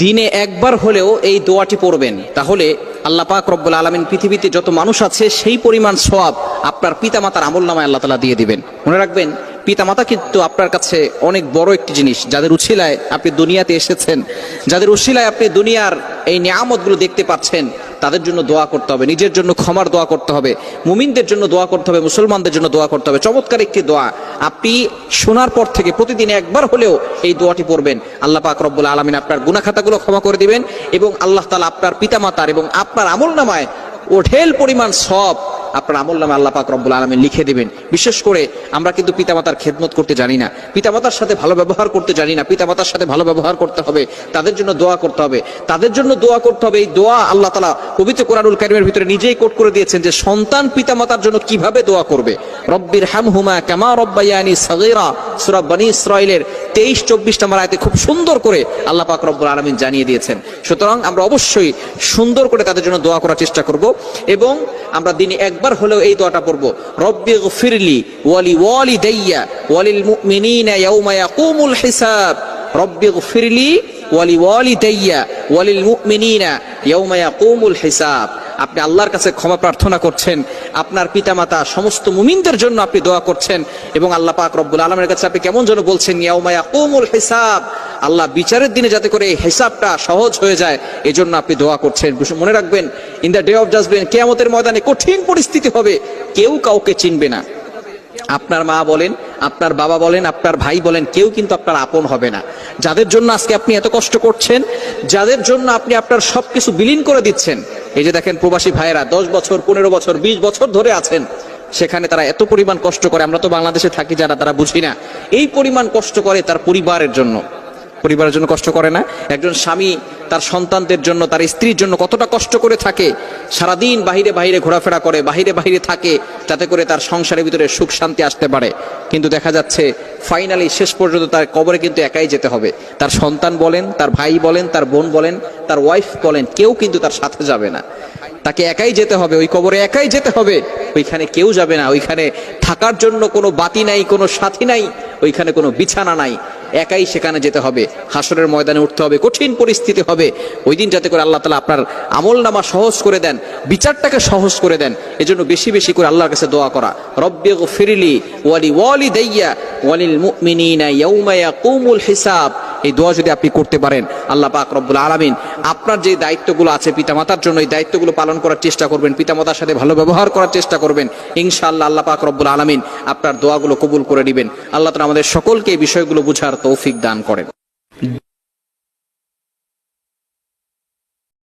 দিনে একবার হলেও এই দোয়াটি পড়বেন, তাহলে আল্লাহ পাক রব্বুল আলামিন পৃথিবীতে যত মানুষ আছে সেই পরিমাণ সওয়াব আপনার পিতামাতার আমলনামায় আল্লাহ তাআলা দিয়ে দিবেন। মনে রাখবেন, পিতামাতা কিন্তু আপনার কাছে অনেক বড় একটি জিনিস, যাদের উছিলায় আপনি দুনিয়াতে এসেছেন, যাদের উছিলায় আপনি দুনিয়ার এই নিয়ামতগুলো দেখতে পাচ্ছেন, তাদের জন্য দোয়া করতে হবে, নিজের জন্য ক্ষমার দোয়া করতে হবে, মুমিনদের জন্য দোয়া করতে হবে, মুসলমানদের জন্য দোয়া করতে হবে। চমৎকার একটি দোয়া, আপনি শোনার পর থেকে প্রতিদিন একবার হলেও এই দোয়াটি পড়বেন। আল্লাহ পাক রব্বুল আলামিন আপনার গুনাহ খাতাগুলো ক্ষমা করে দিবেন এবং আল্লাহ তাআলা আপনার পিতামাতার এবং আপনার আমলনামায় ওঢেল পরিমাণ সওয়াব আপনার আমলনামায় আল্লাহ পাক রব্বুল আলামিন লিখে দিবেন। বিশেষ করে আমরা কিন্তু পিতামাতার খেদমত করতে জানি না, পিতামাতার সাথে ভালো ব্যবহার করতে জানি না। পিতামাতার সাথে ভালো ব্যবহার করতে হবে, তাদের জন্য দোয়া করতে হবে, তাদের জন্য দোয়া করতে হবে। এই দোয়া আল্লাহ তাআলা পবিত্র কোরআনুল কারীমের ভিতরে নিজেই কোট করে দিয়েছেন যে সন্তান পিতামাতার জন্য কিভাবে দোয়া করবে। রব্বির হামহুমা কামা রব্বায়ানি সাগীরা, সূরা বনী ইসরাঈলের 23-24 নম্বর আয়াতে খুব সুন্দর করে আল্লাহ পাক রব্বুল আলামিন জানিয়ে দিয়েছেন। সুতরাং আমরা অবশ্যই সুন্দর করে তাদের জন্য দোয়া করার চেষ্টা করব এবং আমরা দিনে একবার হলেও এই দোয়াটা পড়ব, রব্বিগফিরলি ওয়ালি ওয়ালিদাইয়া ওয়ালিল মুমিনিনা ইয়াউমা ইয়াকুমুল হিসাব। রব্বিগফিরলি ওয়ালি ওয়ালিদাইয়া ওয়ালিল মুমিনিনা ইয়াউমা ইয়াকুমুল হিসাব। আপনি আল্লাহর কাছে ক্ষমা প্রার্থনা করছেন, আপনার পিতামাতা সমস্ত মুমিনদের জন্য আপনি দোয়া করছেন এবং আল্লাহ পাক রব্বুল আলামিনের কাছে আপনি কেমন যেন বলছেন, ইয়াউমা ইয়াকুমুল হিসাব, আল্লাহ বিচারের দিনে যাতে করে এই হিসাবটা সহজ হয়ে যায় এজন্য আপনি দোয়া করছেন। মনে রাখবেন, in the day of judgement, কিয়ামতের ময়দানে কঠিন পরিস্থিতি হবে, কেউ কাউকে চিনবে না। আপনার মা বলেন, আপনার বাবা বলেন, আপনার ভাই বলেন, কেউ কিন্তু আপনার আপন হবে না। যাদের জন্য আজকে আপনি এত কষ্ট করছেন, যাদের জন্য আপনি আপনার সবকিছু বিলীন করে দিচ্ছেন, এই যে দেখেন প্রবাসী ভাইয়েরা 10 বছর 15 বছর 20 বছর ধরে আছেন, সেখানে তারা এত পরিমাণ কষ্ট করে, আমরা তো বাংলাদেশে থাকি যারা, তারা বুঝি না এই পরিমাণ কষ্ট করে তার পরিবারের জন্য। পরিবারের জন্য কষ্ট করে না? একজন স্বামী তার সন্তানদের জন্য, তার স্ত্রীর জন্য কতটা কষ্ট করে থাকে, সারাদিন বাহিরে বাহিরে ঘোরাফেরা করে, বাহিরে বাহিরে থাকে, যাতে করে তার সংসারের ভিতরে সুখ শান্তি আসতে পারে। কিন্তু দেখা যাচ্ছে ফাইনালি শেষ পর্যন্ত তার কবরে কিন্তু একাই যেতে হবে। তার সন্তান বলেন, তার ভাই বলেন, তার বোন বলেন, তার ওয়াইফ বলেন, কেউ কিন্তু তার সাথে যাবে না। তাকে একাই যেতে হবে, ওই কবরে একাই যেতে হবে, ওইখানে কেউ যাবে না। ওইখানে থাকার জন্য কোনো বাতি নাই, কোনো সাথী নাই, ওইখানে কোনো বিছানা নাই, একাই সেখানে যেতে হবে। হাসরের ময়দানে উঠতে হবে, কঠিন পরিস্থিতি হবে। ওই দিন যাতে করে আল্লাহ তাআলা আপনার আমলনামা সহজ করে দেন, বিচারটাকে সহজ করে দেন, এজন্য বেশি বেশি করে আল্লাহর কাছে দোয়া করা, রব্বিগফিরলি ওয়ালি ওয়ালিদাইয়া ওয়ালিল মুমিনিনা ইয়াউমা ইয়াকুমুল হিসাব। এই দোয়া যদি আপনি করতে পারেন, আল্লাহ পাক রব্বুল আলামিন আপনার যে দায়িত্বগুলো আছে পিতামাতার জন্য, এই দায়িত্বগুলো পালন করার চেষ্টা করবেন, পিতামাতার সাথে ভালো ব্যবহার করার চেষ্টা করবেন, ইনশাআল্লাহ আল্লাহ পাক রব্বুল আলামিন আপনার দোয়াগুলো কবুল করে নেবেন। আল্লাহ তাআলা আমাদের সকলকে এই বিষয়গুলো বুঝার তৌফিক দান করেন।